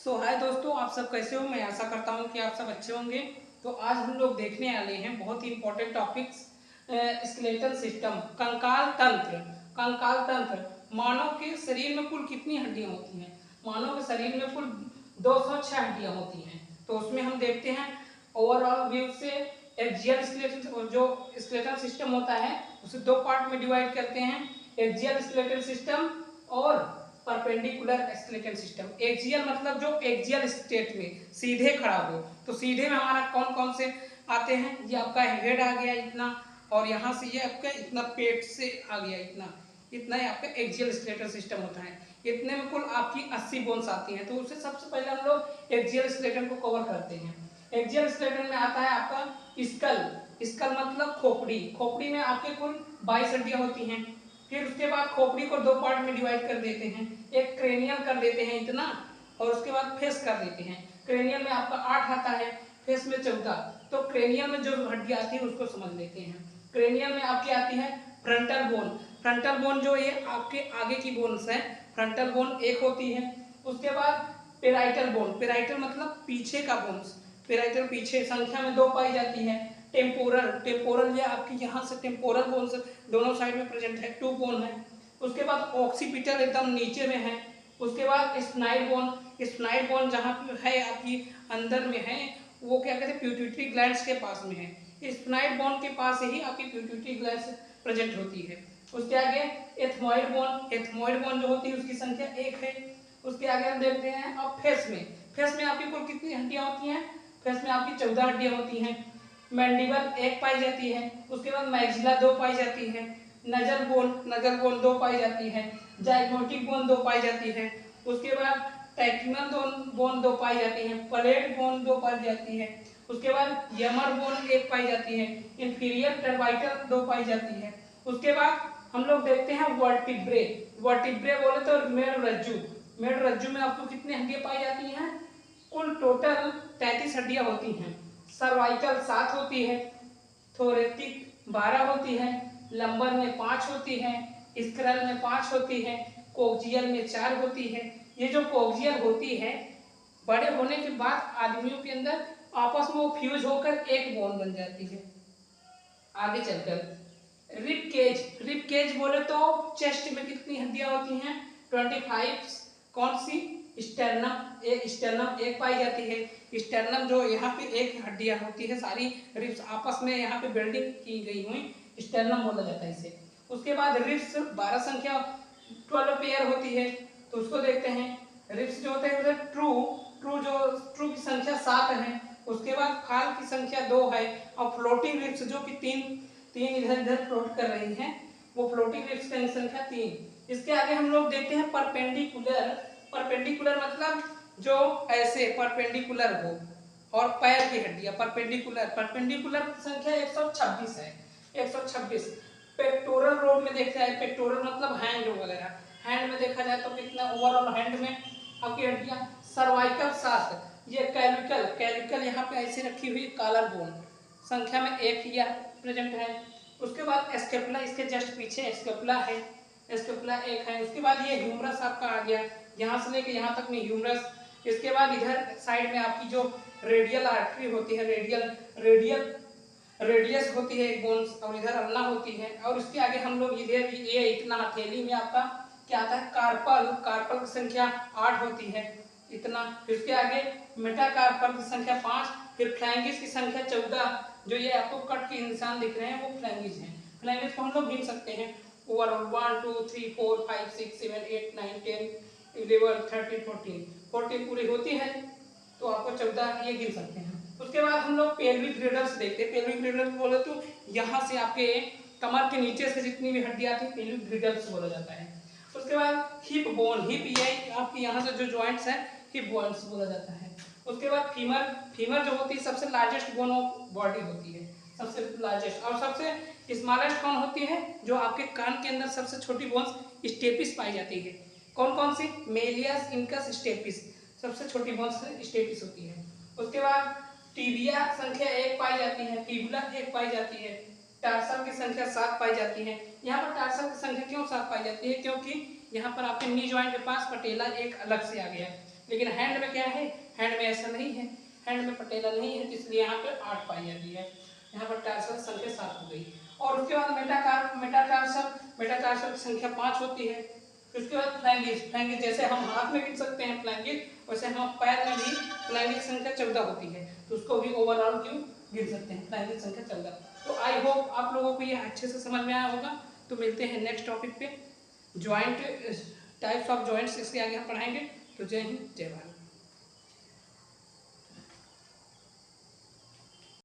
हाय दोस्तों, आप सब कैसे हो। मैं आशा करता हूँ कि आप सब अच्छे होंगे। तो आज हम लोग देखने वाले हैं बहुत ही इंपॉर्टेंट टॉपिक्स, स्केलेटल सिस्टम, कंकाल तंत्र। कंकाल तंत्र, मानव के शरीर में कुल कितनी हड्डियां होती हैं। मानव के शरीर में कुल 206 हड्डियां होती हैं। तो उसमें हम देखते हैं ओवरऑल व्यू से एक्सियल स्केलेटल, जो स्केलेटल सिस्टम होता है उसे दो पार्ट में डिवाइड करते हैं, एक्सियल स्केलेटल सिस्टम और परपेंडिकुलर स्केलेटल सिस्टम। एक्सियल मतलब जो एक्सियल स्टेट में सीधे खड़ा हो, तो सीधे में हमारा कौन कौन से आते हैं। ये आपका हेड आ गया इतना, और यहाँ से ये आपका इतना पेट से आ गया इतना, इतना ही आपका एक्सियल स्केलेटल सिस्टम होता है। इतने में कुल आपकी 80 बोन्स आती हैं। तो उससे सबसे पहले हम लोग एक्सियल स्केलेटन को कवर करते हैं। एक्सियल स्केलेटन में आता है आपका स्कल। स्कल मतलब खोपड़ी। खोपड़ी में आपके कुल 22 हड्डियां होती हैं। फिर उसके बाद खोपड़ी को दो पार्ट में डिवाइड कर देते हैं, एक क्रेनियल कर देते हैं इतना, और उसके बाद फेस कर देते हैं। क्रेनियल में आपका 8 आता है, फेस में 14। तो क्रेनियल में जो हड्डियां आती है उसको समझ लेते हैं। क्रेनियल में आपकी आती है फ्रंटल बोन। फ्रंटल बोन जो ये आपके आगे की बोन्स है, फ्रंटल बोन एक होती है। उसके बाद पेराइटल बोन। पेराइटल मतलब पीछे का बोन्स। पेराइटल पीछे, संख्या में 2 पाई जाती है। टेम्पोरल, टेम्पोरल ये आपकी यहाँ से टेम्पोरल बोन्स दोनों साइड में प्रेजेंट है, 2 बोन है। उसके बाद ऑक्सीपिटल एकदम नीचे में है। उसके बाद स्नाइड बोन। स्नाइड बोन जहाँ पे है आपकी अंदर में है, वो क्या कहते हैं, प्यूटिटरी ग्लैंड्स के पास में है। स्नाइड बोन के पास ही आपकी प्यूटिटरी ग्लैंड्स प्रेजेंट होती है। उसके आगे एथमॉइड बोन। एथमॉइड बोन जो होती है उसकी संख्या 1 है। उसके आगे हम देखते हैं अब फेस में। फेस में आपकी कुल कितनी हड्डियां होती हैं। फेस में आपकी 14 हड्डियां होती हैं। मैंडिबल 1 पाई जाती है। उसके बाद मैक्सिला 2 पाई जाती है। नजर बोन 2 पाई जाती है। जाइगोटिक बोन 2 पाई जाती है। उसके बाद टैक्टिनल बोन 2 पाई जाती है। पलेट बोन 2 पाई जाती है। उसके बाद यमर बोन 1 पाई जाती है। इंफीरियर टर्बाइटल 2 पाई जाती है। उसके बाद हम लोग देखते हैं वर्टिब्रे। वर्टिब्रे बोले तो मेरुरज्जु। मेरुरज्जु में आपको कितनी हड्डियां पाई जाती हैं। कुल टोटल 33 हड्डियां होती हैं। सर्वाइकल 7 होती है। थोरेटिक 12 होती है। लंबर में 5 होती है। स्क्रल में 5 होती है। कोक्सियल में 4 होती है। ये जो कोक्सियल होती है, बड़े होने के बाद आदमियों के अंदर आपस में वो फ्यूज होकर एक बोन बन जाती है आगे चलकर। Rib cage. रिब केज बोले तो चेस्ट में कितनी हड्डियां होती हैं, 25। कौन सी, स्टर्नम। स्टर्नम 1 पाई जाती है। स्टर्नम जो यहाँ पे एक हड्डियां होती है, सारी रिब्स आपस में यहाँ पे बिल्डिंग की गई हुई, स्टर्नम बोला जाता है इसे। उसके बाद रिब्स 12 संख्या 12 पेयर होती है। तो उसको देखते हैं। रिब्स जो होते हैं ट्रू ट्रू की संख्या 7 है। उसके बाद फाल की संख्या 2 है। और फ्लोटिंग रिब्स जो कि तीन इधर इधर फ्लोट कर रही हैं, वो फ्लोटिंग रिब्स की संख्या 3। इसके आगे हम लोग देखते हैं परपेंडिकुलर। परपेंडिकुलर मतलब जो ऐसे परपेंडिकुलर हो, और पैर की हड्डियां परपेंडिकुलर। परपेंडिकुलर की संख्या 126 है। 126। पेक्टोरल रोड में देखा जाए, पेक्टोरल मतलब हैंड वगैरह, हैंड में देखा जाए तो कितना ओवरऑल हैंड में आपकी हड्डियां। सर्वाइकल 7। ये कैविकल, कैविकल यहाँ पे ऐसे रखी हुई कॉलर बोन, संख्या में 1 यह प्रेजेंट है। उसके बाद स्केपुला, इसके जस्ट पीछे स्केपुला है, स्केपुला 1 है। उसके बाद ये ह्यूमरस आपका आ गया, यहाँ से लेके यहाँ तक में ह्यूमरस। इसके बाद इधर साइड में आपकी जो रेडियल आर्टरी होती है, रेडियस होती है एक बोन्स, और इधर अल्ना होती है। और उसके आगे हम लोग इधर ये इतना हथेली में आपका क्या आता है, कार्पल। कार्पल की संख्या 8 होती है इतना। फिर उसके आगे मेटाकार्पल की संख्या 5। फिर फ्लैंगिस की संख्या 14। जो ये आपको कट के निशान दिख रहे हैं वो फ्लैंगिस हैं। फ्लैंगिस को हम लोग गिन सकते हैं, ओवरऑल 1 2 3 4 5 6 7 8 9 10 11 13 14 पूरी होती है, तो आपको 14 ये गिन सकते हैं। उसके बाद हम लोग पेल्विक ग्रेडल्स देखते हैं। पेल्विक ग्रेडल्स बोले तो यहाँ से आपके कमर के नीचे से जितनी भी हड्डियां आती है पेल्विक ग्रेडल्स बोला जाता है। उसके बाद हिप बोन। हिप ये आपकी यहाँ से जो जॉइंट्स हैं हिप बोन्स बोला जाता है। उसके बाद फीमर। फीमर जो होती है सबसे लार्जेस्ट बोन ऑफ बॉडी होती है, सबसे लार्जेस्ट। और सबसे स्मॉलेस्ट कौन होती है, जो आपके कान के अंदर सबसे छोटी बोन्स स्टेपिस पाई जाती है। कौन कौन सी, मेलियस, इनकस, स्टेपिस, सबसे छोटी बोन्स स्टेपिस होती है। उसके बाद टिबिया संख्या 1 पाई जाती है। फिबुला 1 पाई जाती है। टार्सल की संख्या 7 पाई जाती है। यहाँ पर टार्सल की संख्या क्यों 7 पाई जाती है, क्योंकि यहाँ पर आपके नी जॉइंट के पास पटेला एक अलग से आ गया। लेकिन हैंड में क्या है, हैंड में ऐसा नहीं है, हैंड में पटेला नहीं है, इसलिए यहाँ पे 8 पाई जाती है। यहाँ पर टार्सल संख्या 7 हो गई। और उसके बाद मेटाटार्सल की संख्या 5 होती है। फिर उसके बाद फ्लैंगेज जैसे हम हाथ में गिन सकते हैं फ्लैंगेज, वैसे हम पैर में भी फ्लैंगेज संख्या 14 होती है, तो उसको भी ओवरऑल क्यों गिन सकते हैं, फ्लैंगेज संख्या 14। तो आई होप आप लोगों को ये अच्छे से समझ में आया होगा। तो मिलते हैं नेक्स्ट टॉपिक पे, जॉइंट, टाइप्स ऑफ जॉइंट्स, इसके आगे हम पढ़ाएंगे। तो जय हिंद, जय भारत।